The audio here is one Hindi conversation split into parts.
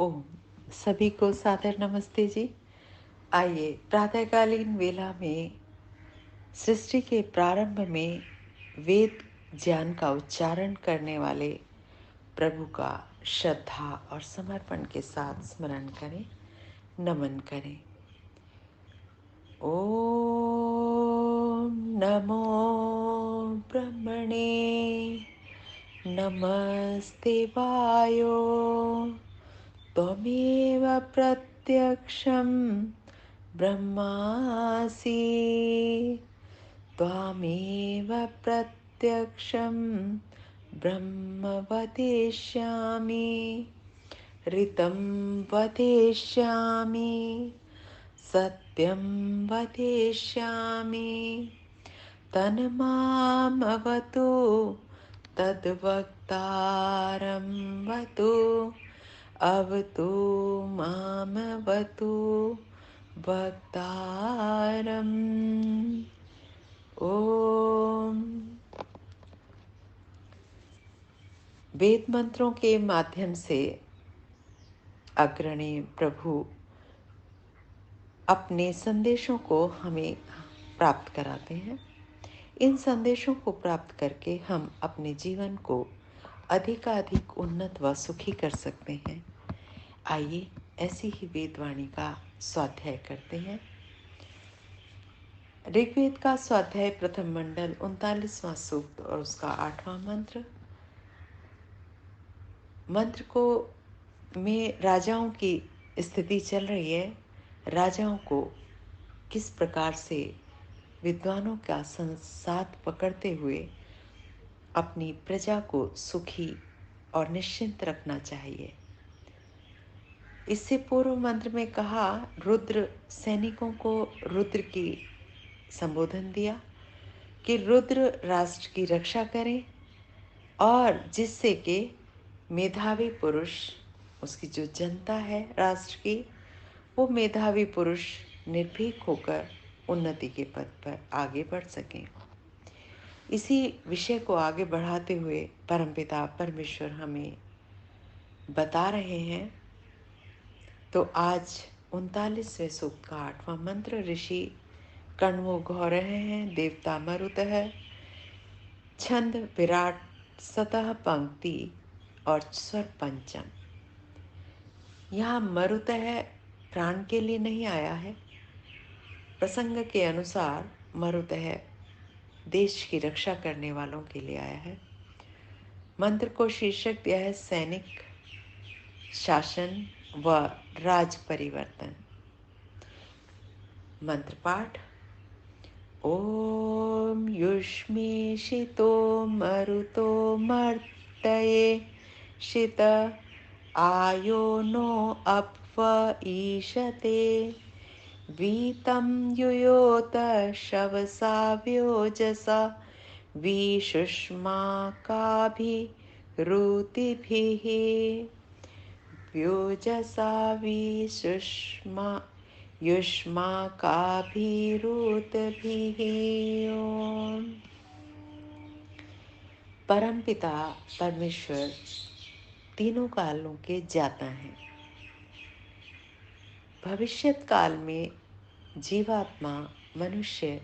ओम सभी को सादर नमस्ते जी। आइए प्रातःकालीन वेला में सृष्टि के प्रारंभ में वेद ज्ञान का उच्चारण करने वाले प्रभु का श्रद्धा और समर्पण के साथ स्मरण करें, नमन करें। ओम नमो ब्रह्मणे नमस्ते वायो त्वमेव प्रत्यक्षं ब्रह्मासि त्वामेव प्रत्यक्षं ब्रह्म वदिष्यामि ऋतं वदिष्यामि सत्यं वदिष्यामि तन्मामवतु तद्वक्तारं वतु अवतु मामवतु वक्तारम्। ओम। वेद मंत्रों के माध्यम से अग्रणी प्रभु अपने संदेशों को हमें प्राप्त कराते हैं। इन संदेशों को प्राप्त करके हम अपने जीवन को अधिकाधिक उन्नत व सुखी कर सकते हैं। आइए ऐसी ही वेदवाणी का स्वाध्याय करते हैं। ऋग्वेद का स्वाध्याय प्रथम मंडल 39वां सूक्त और उसका 8वां मंत्र। मंत्र को में राजाओं की स्थिति चल रही है। राजाओं को किस प्रकार से विद्वानों का साथ पकड़ते हुए अपनी प्रजा को सुखी और निश्चिंत रखना चाहिए। इससे पूर्व मंत्र में कहा, रुद्र सैनिकों को रुद्र की संबोधन दिया कि रुद्र राष्ट्र की रक्षा करें और जिससे कि मेधावी पुरुष, उसकी जो जनता है राष्ट्र की, वो मेधावी पुरुष निर्भीक होकर उन्नति के पथ पर आगे बढ़ सकें। इसी विषय को आगे बढ़ाते हुए परमपिता परमेश्वर हमें बता रहे हैं। तो आज 39वें सूक्त का 8वां मंत्र। ऋषि कण्वो घो रहे हैं, देवता मरुत है, छंद विराट, सतह पंक्ति और स्वर पंचम। यहाँ मरुत है प्राण के लिए नहीं आया है। प्रसंग के अनुसार मरुत है देश की रक्षा करने वालों के लिए आया है। मंत्र को शीर्षक दिया है सैनिक शासन व राज परिवर्तन। मंत्र पाठ। ओम युष्मी शितो मरुतो मर्तये शित आयो नो अप्व ईशते वीतं युयोत शवसा व्योजसा विषुष्माकाभिरुतिभिः व्योजसा विषुष्मा युष्माकाभिरुतिभिः। ओम। परमपिता परमेश्वर तीनों कालों के ज्ञाता हैं। भविष्यत काल में जीवात्मा मनुष्य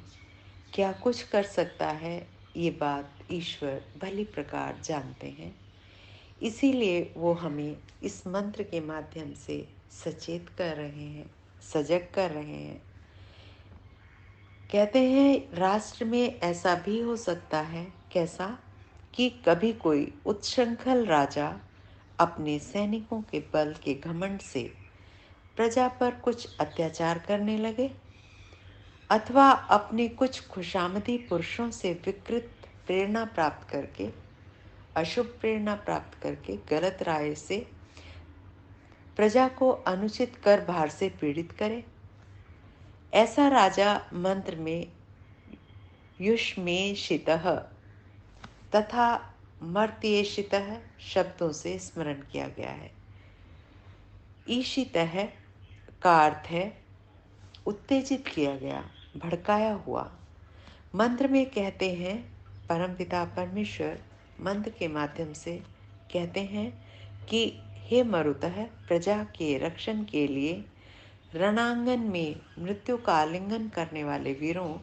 क्या कुछ कर सकता है, ये बात ईश्वर भली प्रकार जानते हैं। इसीलिए वो हमें इस मंत्र के माध्यम से सचेत कर रहे हैं, सजग कर रहे हैं। कहते हैं राष्ट्र में ऐसा भी हो सकता है, कैसा कि कभी कोई उच्छृंखल राजा अपने सैनिकों के बल के घमंड से प्रजा पर कुछ अत्याचार करने लगे, अथवा अपने कुछ खुशामदी पुरुषों से विकृत प्रेरणा प्राप्त करके, अशुभ प्रेरणा प्राप्त करके गलत राय से प्रजा को अनुचित कर भार से पीड़ित करे। ऐसा राजा मंत्र में युष्मेशितः तथा मर्त्येशितः शब्दों से स्मरण किया गया है। ईशितः का अर्थ है उत्तेजित किया गया, भड़काया हुआ। मंत्र में कहते हैं, परमपिता परमेश्वर मंत्र के माध्यम से कहते हैं कि हे मरुतः, प्रजा के रक्षण के लिए रणांगन में मृत्यु का आलिंगन करने वाले वीरों,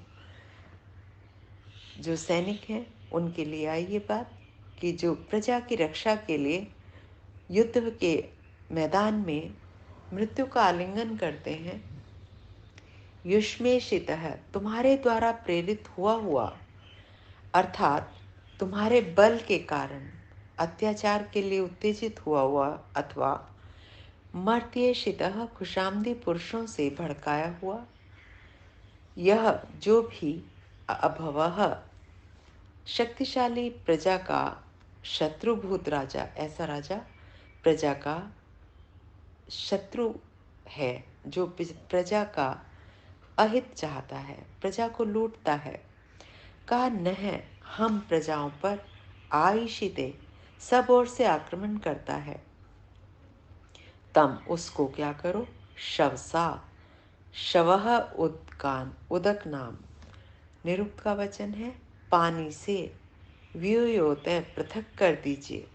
जो सैनिक हैं, उनके लिए आई ये बात कि जो प्रजा की रक्षा के लिए युद्ध के मैदान में मृत्यु का आलिंगन करते हैं, युष्मेषितः, तुम्हारे द्वारा प्रेरित हुआ अर्थात तुम्हारे बल के कारण अत्याचार के लिए उत्तेजित हुआ अथवा मर्त्येषितः, खुशामदी पुरुषों से भड़काया हुआ, यह जो भी अभवः, शक्तिशाली प्रजा का शत्रुभूत राजा, ऐसा राजा प्रजा का शत्रु है, जो प्रजा का अहित चाहता है, प्रजा को लूटता है, का न है, हम प्रजाओं पर आईशिते, सब ओर से आक्रमण करता है, तम उसको क्या करो, शवसा, शवह उदकान, उदक नाम निरुक्त का वचन है, पानी से व्यूयोत, पृथक कर दीजिए,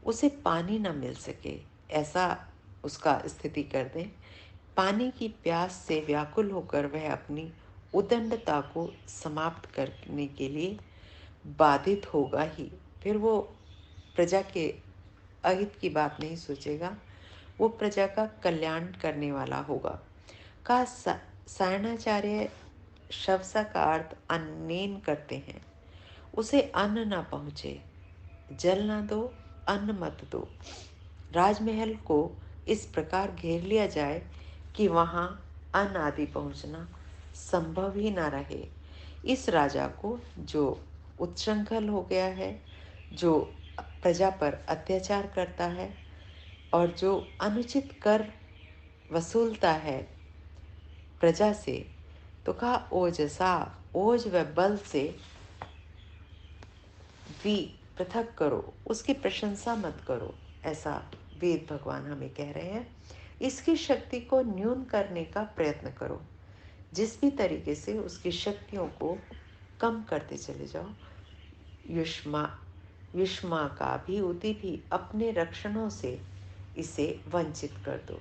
उसे पानी न मिल सके ऐसा उसका स्थिति कर दें। पानी की प्यास से व्याकुल होकर वह अपनी उदंडता को समाप्त करने के लिए बाधित होगा ही, फिर वो प्रजा के अहित की बात नहीं सोचेगा, वो प्रजा का कल्याण करने वाला होगा। का सायणाचार्य शवसा का अर्थ अन्नेन करते हैं, उसे अन्न ना पहुंचे, जल ना दो, अन्न मत दो। राजमहल को इस प्रकार घेर लिया जाए कि वहां अन्न आदि पहुंचना संभव ही ना रहे। इस राजा को जो उच्छृंखल हो गया है, जो प्रजा पर अत्याचार करता है और जो अनुचित कर वसूलता है प्रजा से, तो कहा ओजसा, ओज व बल से भी पृथक करो, उसकी प्रशंसा मत करो, ऐसा वेद भगवान हमें कह रहे हैं। इसकी शक्ति को न्यून करने का प्रयत्न करो, जिस भी तरीके से उसकी शक्तियों को कम करते चले जाओ। युष्मा का भी उति भी अपने रक्षणों से इसे वंचित कर दो।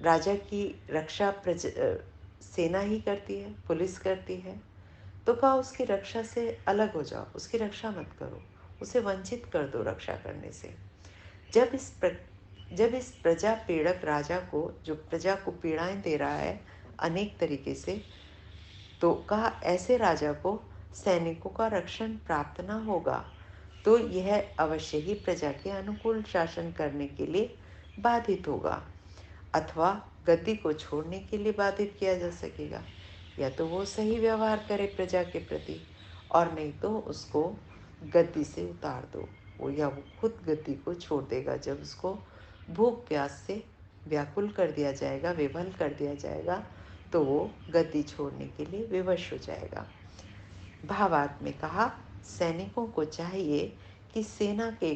राजा की रक्षा सेना ही करती है, पुलिस करती है, तो कहा उसकी रक्षा से अलग हो जाओ, उसकी रक्षा मत करो, उसे वंचित कर दो रक्षा करने से। जब इस प्रजा पीड़क राजा को, जो प्रजा को पीड़ाएं दे रहा है अनेक तरीके से, तो कहा ऐसे राजा को सैनिकों का रक्षण प्राप्त न होगा, तो यह अवश्य ही प्रजा के अनुकूल शासन करने के लिए बाधित होगा, अथवा गद्दी को छोड़ने के लिए बाधित किया जा सकेगा। या तो वो सही व्यवहार करे प्रजा के प्रति, और नहीं तो उसको गद्दी से उतार दो, या वो खुद गद्दी को छोड़ देगा। जब उसको भूख प्यास से व्याकुल कर दिया जाएगा, विवल कर दिया जाएगा, तो वो गद्दी छोड़ने के लिए विवश हो जाएगा। भावार्थ में कहा, सैनिकों को चाहिए कि सेना के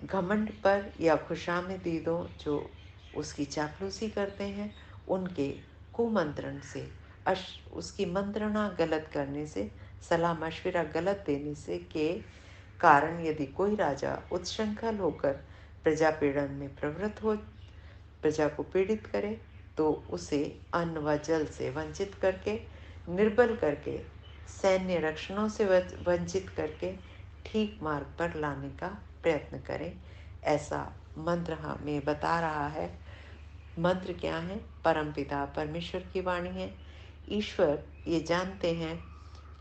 घमंड पर या खुशामदीदों जो उसकी चापलूसी करते हैं, उनके कुमंत्रण से, उसकी मंत्रणा गलत करने से, सलाह मशविरा गलत देने से के कारण यदि कोई राजा उत्शृंखल होकर प्रजा पीड़न में प्रवृत्त हो, प्रजा को पीड़ित करे, तो उसे अन्न व जल से वंचित करके, निर्बल करके, सैन्य रक्षणों से वंचित करके ठीक मार्ग पर लाने का प्रयत्न करें, ऐसा मंत्र हमें बता रहा है। मंत्र क्या है? परमपिता परमेश्वर की वाणी है। ईश्वर ये जानते हैं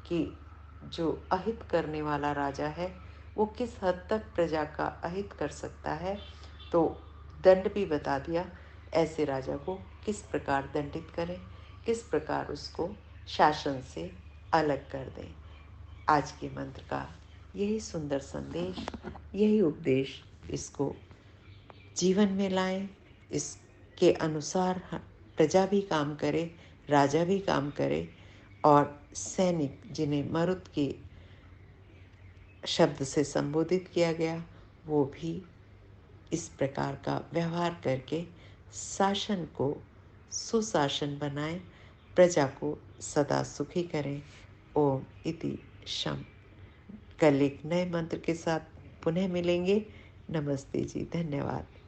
कि जो अहित करने वाला राजा है, वो किस हद तक प्रजा का अहित कर सकता है, तो दंड भी बता दिया। ऐसे राजा को किस प्रकार दंडित करें, किस प्रकार उसको शासन से अलग कर दें। आज के मंत्र का यही सुंदर संदेश, यही उपदेश, इसको जीवन में लाएं। इसके अनुसार प्रजा भी काम करे, राजा भी काम करे, और सैनिक जिन्हें मरुत के शब्द से संबोधित किया गया, वो भी इस प्रकार का व्यवहार करके शासन को सुशासन बनाएं, प्रजा को सदा सुखी करें। ओम इति शम। कल एक नए मंत्र के साथ पुनः मिलेंगे। नमस्ते जी, धन्यवाद।